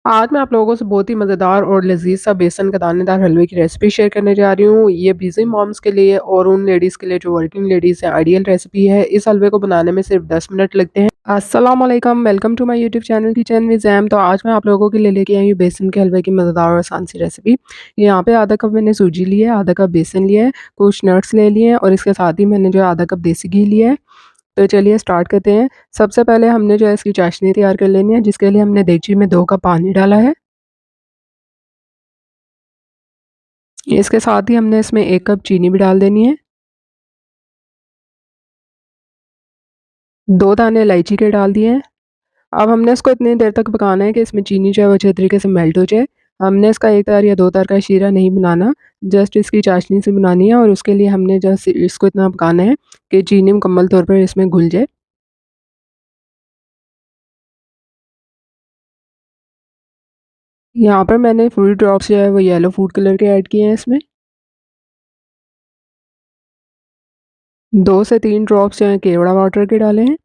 आज मैं आप लोगों से बहुत ही मज़ेदार और लज़ीज़ सा बेसन का दानेदार हलवे की रेसिपी शेयर करने जा रही हूँ। ये बिज़ी मॉम्स के लिए और उन लेडीज़ के लिए जो वर्किंग लेडीज़ हैं आइडियल रेसिपी है। इस हलवे को बनाने में सिर्फ 10 मिनट लगते हैं। अस्सलाम वालेकुम, welcome to my YouTube channel kitchen with Zaim. तो आज मैं आप लोगों के लिए लेके आई हूँ बेसन के हलवे की मज़ेदार और आसान सी रेसिपी। यहाँ पे आधा कप मैंने सूजी लिया है, आधा कप बेसन लिया है, कुछ नट्स ले लिए हैं और इसके साथ ही मैंने जो है आधा कप देसी घी लिया है। तो चलिए स्टार्ट करते हैं। सबसे पहले हमने जो है इसकी चाशनी तैयार कर लेनी है, जिसके लिए हमने देगची में 2 कप पानी डाला है। इसके साथ ही हमने इसमें 1 कप चीनी भी डाल देनी है। 2 दाने इलायची के डाल दिए हैं। अब हमने इसको इतनी देर तक पकाना है कि इसमें चीनी जो है वो अच्छे तरीके से मेल्ट हो जाए। हमने इसका 1 तार या 2 तार का शीरा नहीं बनाना, जस्ट इसकी चाशनी से बनानी है और उसके लिए हमने जस्ट इसको इतना पकाना है कि चीनी मुकम्मल तौर पर इसमें घुल जाए। यहाँ पर मैंने फ्रूट ड्रॉप्स जो है वो येलो फूड कलर के ऐड किए हैं इसमें। 2 से 3 ड्रॉप्स जो है केवड़ा वाटर के डाले हैं।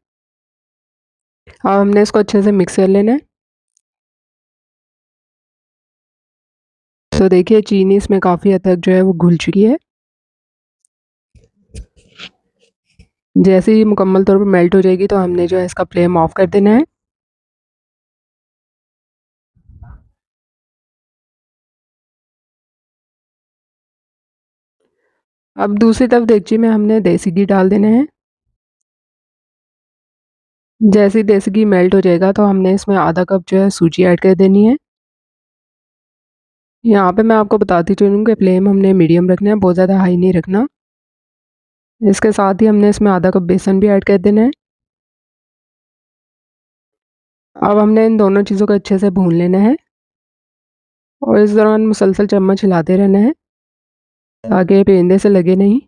अब हमने इसको अच्छे से मिक्स कर लेना है। तो देखिए चीनी इसमें काफ़ी हद तक जो है वो घुल चुकी है। जैसे ही मुकम्मल तौर पर मेल्ट हो जाएगी तो हमने जो है इसका फ्लेम ऑफ कर देना है। अब दूसरी तरफ देगची में हमने देसी घी डाल देना है। जैसे ही देसी घी मेल्ट हो जाएगा तो हमने इसमें आधा कप जो है सूजी ऐड कर देनी है। यहाँ पे मैं आपको बताती चलूँ कि फ्लेम हमने मीडियम रखना है, बहुत ज़्यादा हाई नहीं रखना। इसके साथ ही हमने इसमें आधा कप बेसन भी ऐड कर देना है। अब हमने इन दोनों चीज़ों को अच्छे से भून लेना है और इस दौरान मुसलसल चम्मच हिलाते रहना है ताकि पेंदे से लगे नहीं।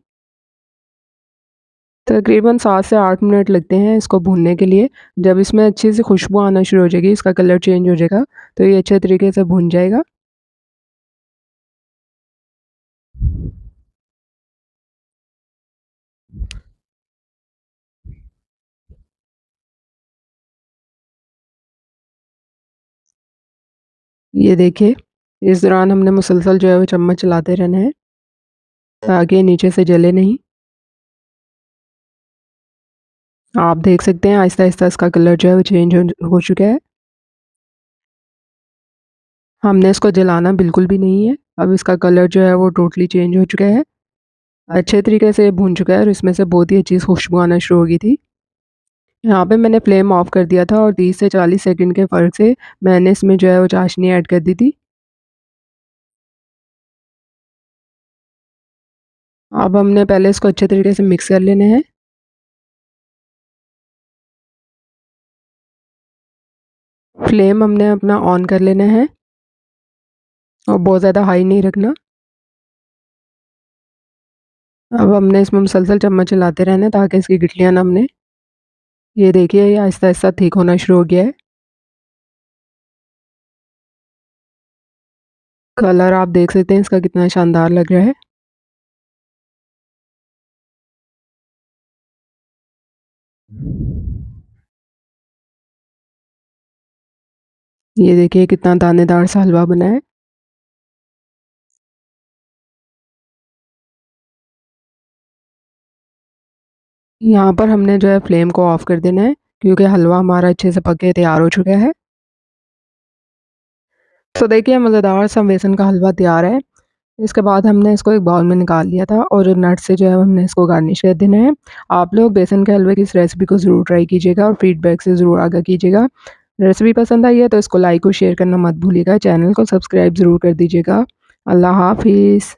तकरीबन 7 से 8 मिनट लगते हैं इसको भूनने के लिए। जब इसमें अच्छी सी खुशबू आना शुरू हो जाएगी, इसका कलर चेंज हो जाएगा, तो ये अच्छे तरीके से भून जाएगा। ये देखिए, इस दौरान हमने मुसलसल जो है वो चम्मच चलाते रहना है ताकि ये नीचे से जले नहीं। आप देख सकते हैं आहिस्ता-आहिस्ता इसका कलर जो है वो चेंज हो चुका है। हमने इसको जलाना बिल्कुल भी नहीं है। अब इसका कलर जो है वो टोटली चेंज हो चुका है। अच्छे तरीके से भून चुका है और इसमें से बहुत ही अच्छी खुशबू आना शुरू हो गई थी। यहाँ पे मैंने फ्लेम ऑफ कर दिया था और 30 से 40 सेकंड के फ़र्क से मैंने इसमें जो है वो चाशनी ऐड कर दी थी। अब हमने पहले इसको अच्छे तरीके से मिक्स कर लेना है। फ्लेम हमने अपना ऑन कर लेना है और बहुत ज़्यादा हाई नहीं रखना। अब हमने इसमें मुसलसल चम्मच चलाते रहना है ताकि इसकी गिठलियाँ ना बने। ये देखिए ये आहिस्ता-आहिस्ता ठीक होना शुरू हो गया है। कलर आप देख सकते हैं इसका कितना शानदार लग रहा है। ये देखिए कितना दानेदार सा हलवा बना है। यहाँ पर हमने जो है फ्लेम को ऑफ कर देना है क्योंकि हलवा हमारा अच्छे से पक के तैयार हो चुका है। तो देखिए मज़ेदार सा बेसन का हलवा तैयार है। इसके बाद हमने इसको एक बाउल में निकाल लिया था और नट्स से जो है हमने इसको गार्निश कर देना है। आप लोग बेसन के हलवे की इस रेसिपी को ज़रूर ट्राई कीजिएगा और फीडबैक से ज़रूर आगाह कीजिएगा। रेसिपी पसंद आई है तो इसको लाइक और शेयर करना मत भूलिएगा। चैनल को सब्सक्राइब ज़रूर कर दीजिएगा। अल्लाह हाफ़िज़।